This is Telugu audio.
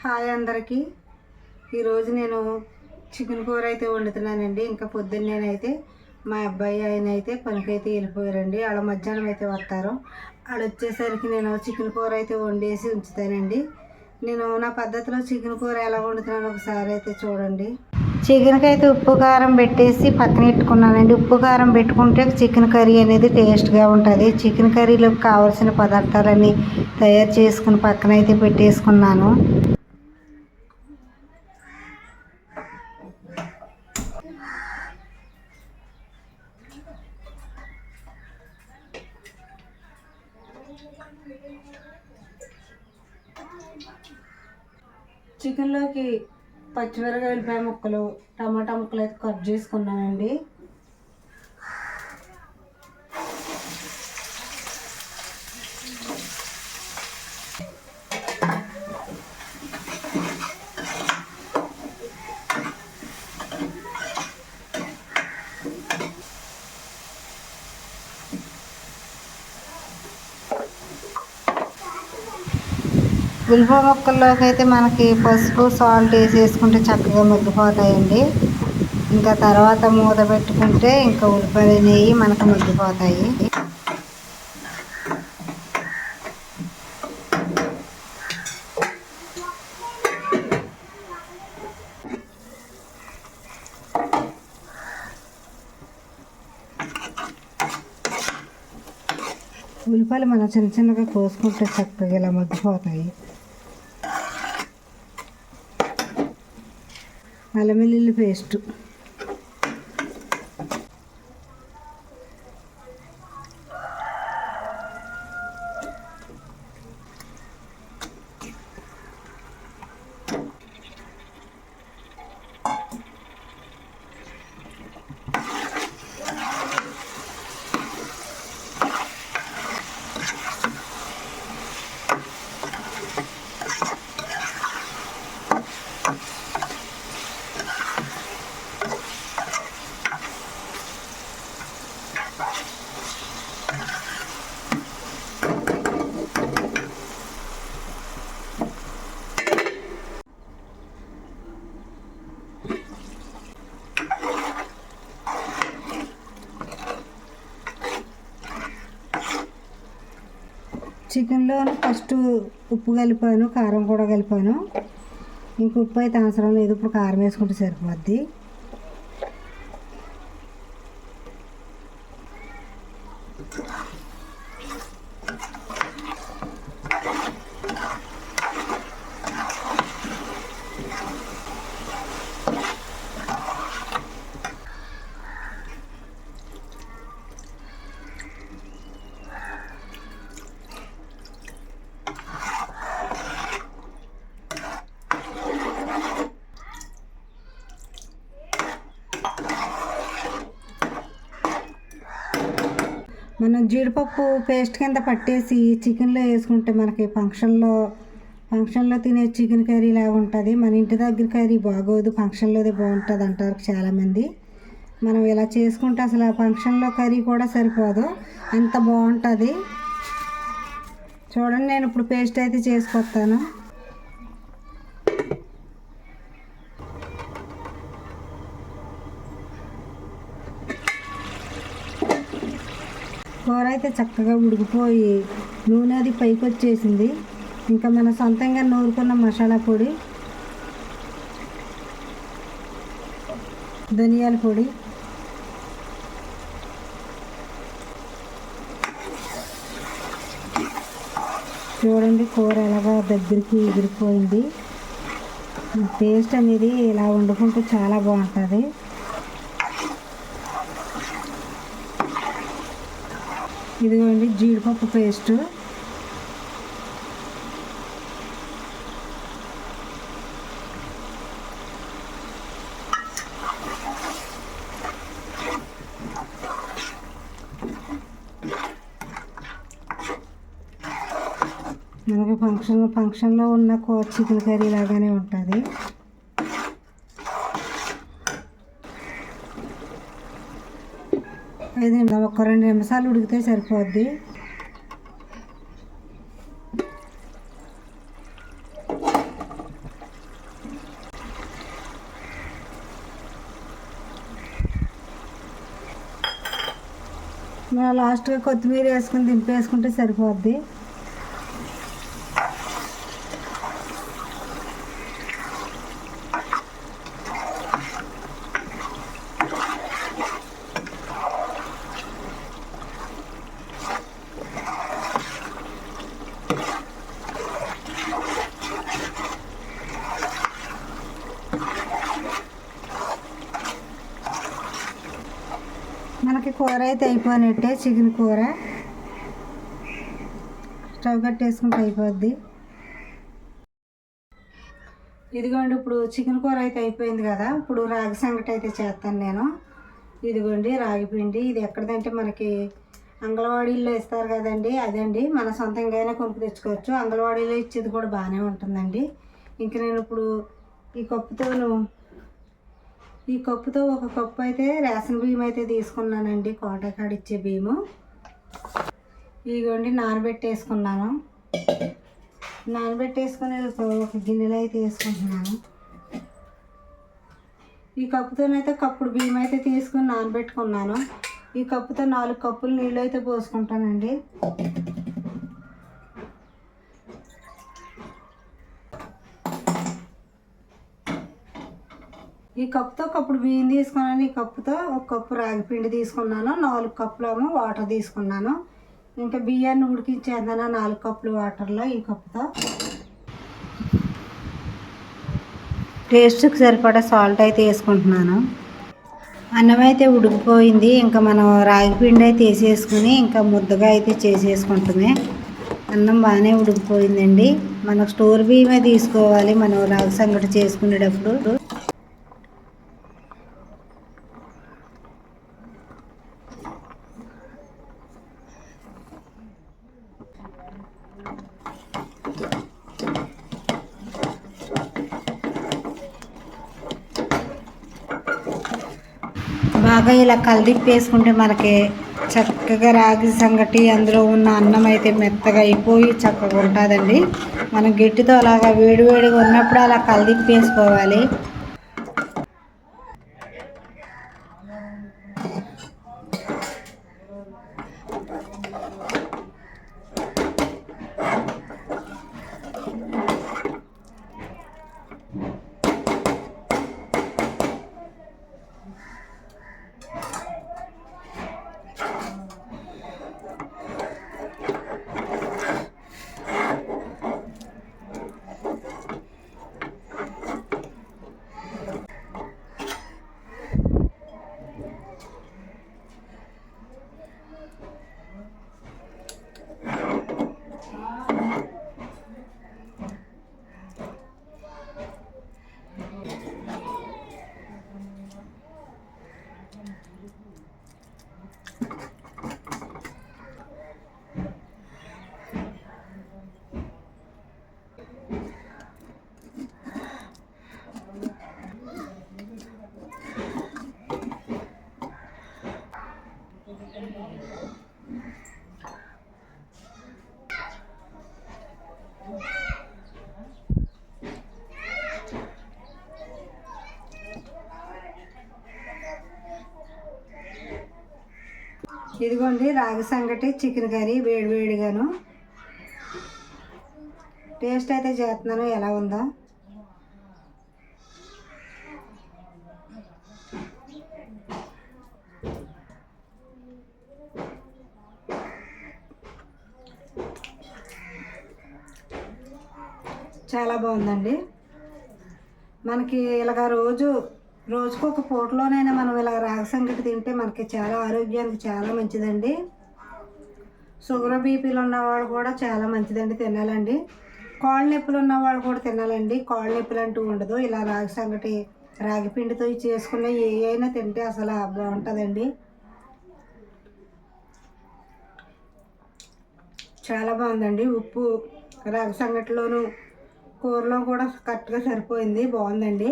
హాయ్ అందరికీ. ఈరోజు నేను చికెన్ కూర అయితే వండుతున్నానండి. ఇంకా పొద్దున్నేనైతే మా అబ్బాయి ఆయన అయితే పనికైతే వెళ్ళిపోయారండి. వాళ్ళ మధ్యాహ్నం అయితే వస్తారు. వాళ్ళు వచ్చేసరికి నేను చికెన్ కూర అయితే వండేసి ఉంచుతానండి. నేను నా పద్ధతిలో చికెన్ కూర ఎలా వండుతున్నాను ఒకసారి అయితే చూడండి. చికెన్కి అయితే ఉప్పు కారం పెట్టేసి పక్కన పెట్టుకున్నానండి. ఉప్పు కారం పెట్టుకుంటే చికెన్ కర్రీ అనేది టేస్ట్గా ఉంటుంది. చికెన్ కర్రీలోకి కావాల్సిన పదార్థాలన్నీ తయారు చేసుకుని పక్కన అయితే పెట్టేసుకున్నాను. చికెన్లోకి పచ్చిమిరపకాయ ఉల్లిపాయ ముక్కలు టమాటా ముక్కలు అయితే కట్ చేసుకున్నానండి. ఉల్లిపాయ ముక్కల్లోకి అయితే మనకి పసుపు సాల్ట్ వేసేసుకుంటే చక్కగా మగ్గిపోతాయండి. ఇంకా తర్వాత మూత పెట్టుకుంటే ఇంకా ఉల్లిపాయలు అనేవి మనకు మగ్గిపోతాయి. ఉల్లిపాయలు మనం చిన్న చిన్నగా కోసుకుంటే చక్కగా ఇలా మగ్గిపోతాయి. అల్లం వెల్లుల్లి పేస్టు, చికెన్లో ఫస్ట్ ఉప్పు కలిపాను, కారం కూడా కలిపాను. ఇంక ఉప్పు అయితే అవసరం లేదు, ఇప్పుడు కారం వేసుకుంటే సరిపోద్ది. మనం జీడిపప్పు పేస్ట్ కింద పట్టేసి చికెన్లో వేసుకుంటే మనకి ఫంక్షన్లో తినే చికెన్ కర్రీ లాగా ఉంటుంది. మన ఇంటి దగ్గర కర్రీ బాగోదు, ఫంక్షన్లోదే బాగుంటుంది అంటారు చాలామంది. మనం ఇలా చేసుకుంటే అసలు ఫంక్షన్లో కర్రీ కూడా సరిపోదు, అంత బాగుంటుంది. చూడండి, నేను ఇప్పుడు పేస్ట్ అయితే చేసుకొస్తాను. కూర అయితే చక్కగా ఉడికిపోయి నూనె అది పైకి వచ్చేసింది. ఇంకా మన సొంతంగా నూరుకున్న మసాలా పొడి, ధనియాల పొడి, చూడండి కూర ఎలాగా దగ్గరికి ఎగిరిపోయింది. టేస్ట్ అనేది ఇలా వండుకుంటే చాలా బాగుంటుంది. ఇదిగోండి జీడిపప్పు పేస్టు, మనకి ఫంక్షన్లో ఉన్న చికెన్ కర్రీ లాగానే ఉంటుంది. ఒక 2 నిమిషాలు ఉడికితే సరిపోద్ది. లాస్ట్గా కొత్తిమీర వేసుకుని దింపేసుకుంటే సరిపోద్ది. మనకి కూర అయితే అయిపోయినట్టే. చికెన్ కూర స్టవ్ కట్టేసుకుంటే అయిపోద్ది. ఇదిగోండి, ఇప్పుడు చికెన్ కూర అయితే అయిపోయింది కదా. ఇప్పుడు రాగి సంగటి అయితే చేస్తాను నేను. ఇదిగోండి రాగి పిండి. ఇది ఎక్కడదంటే మనకి అంగన్వాడీల్లో ఇస్తారు కదండి, అదండి. మన సొంతంగానే కొనుక్కు తెచ్చుకోవచ్చు. అంగన్వాడీలో ఇచ్చేది కూడా బాగానే ఉంటుందండి. ఇంక నేను ఇప్పుడు ఈ కప్పుతో ఒక కప్పు అయితే రేషన్ బియ్యం అయితే తీసుకున్నానండి. కోటకాడ ఇచ్చే బియ్యము. ఇదిగోండి నానబెట్టేసుకున్నాను. నానబెట్టేసుకుని ఒక గిన్నెలో అయితే వేసుకుంటున్నాను. ఈ కప్పుతోనైతే కప్పుడు బియ్యం అయితే తీసుకుని నానబెట్టుకున్నాను. ఈ కప్పుతో 4 కప్పులు నీళ్ళు అయితే పోసుకుంటానండి. ఈ కప్పుతో కప్పుడు బియ్యం తీసుకున్నాను. ఈ కప్పుతో ఒక కప్పు రాగి పిండి తీసుకున్నాను. 4 కప్పులేమో వాటర్ తీసుకున్నాను. ఇంకా బియ్యాన్ని ఉడికించేద్దాను 4 కప్పులు వాటర్లో. ఈ కప్పుతో టేస్ట్కి సరిపడా సాల్ట్ అయితే వేసుకుంటున్నాను. అన్నం అయితే ఉడికిపోయింది. ఇంకా మనం రాగి పిండి అయితే వేసేసుకుని ఇంకా ముద్దగా అయితే చేసేసుకుంటామే. అన్నం బాగానే ఉడికిపోయిందండి. మనకు స్టోర్ బియ్యమే తీసుకోవాలి మనం రాగి సంగటి చేసుకునేటప్పుడు. బాగా ఇలా కలిదిప్పేసుకుంటే మనకి చక్కగా రాగి సంగటి అందులో ఉన్న అన్నం అయితే మెత్తగా అయిపోయి చక్కగా ఉంటుందండి. మనం గట్టితో అలాగా వేడివేడిగా ఉన్నప్పుడు అలా కలిదిప్పేసుకోవాలి. ఇదిగోండి రాగి సంగటి చికెన్ కర్రీ వేడివేడిగాను. టేస్ట్ అయితే చేస్తున్నాను ఎలా ఉందో. చాలా బాగుందండి. మనకి ఇలాగ రోజుకు ఒక పూటలోనైనా మనం ఇలా రాగి సంగటి తింటే మనకి చాలా ఆరోగ్యానికి చాలా మంచిదండి. షుగర్ బీపీలు ఉన్నవాళ్ళు కూడా చాలా మంచిదండి తినాలండి. కాళ్ళ నొప్పులు ఉన్నవాళ్ళు కూడా తినాలండి. కాళ్ళ నొప్పులు అంటూ ఉండదు. ఇలా రాగి సంగటి రాగి పిండితో చేసుకున్న ఏ అయినా తింటే అసలు బాగుంటుందండి. చాలా బాగుందండి. ఉప్పు రాగి సంగటిలోను కూరలో కూడా కరెక్ట్గా సరిపోయింది. బాగుందండి.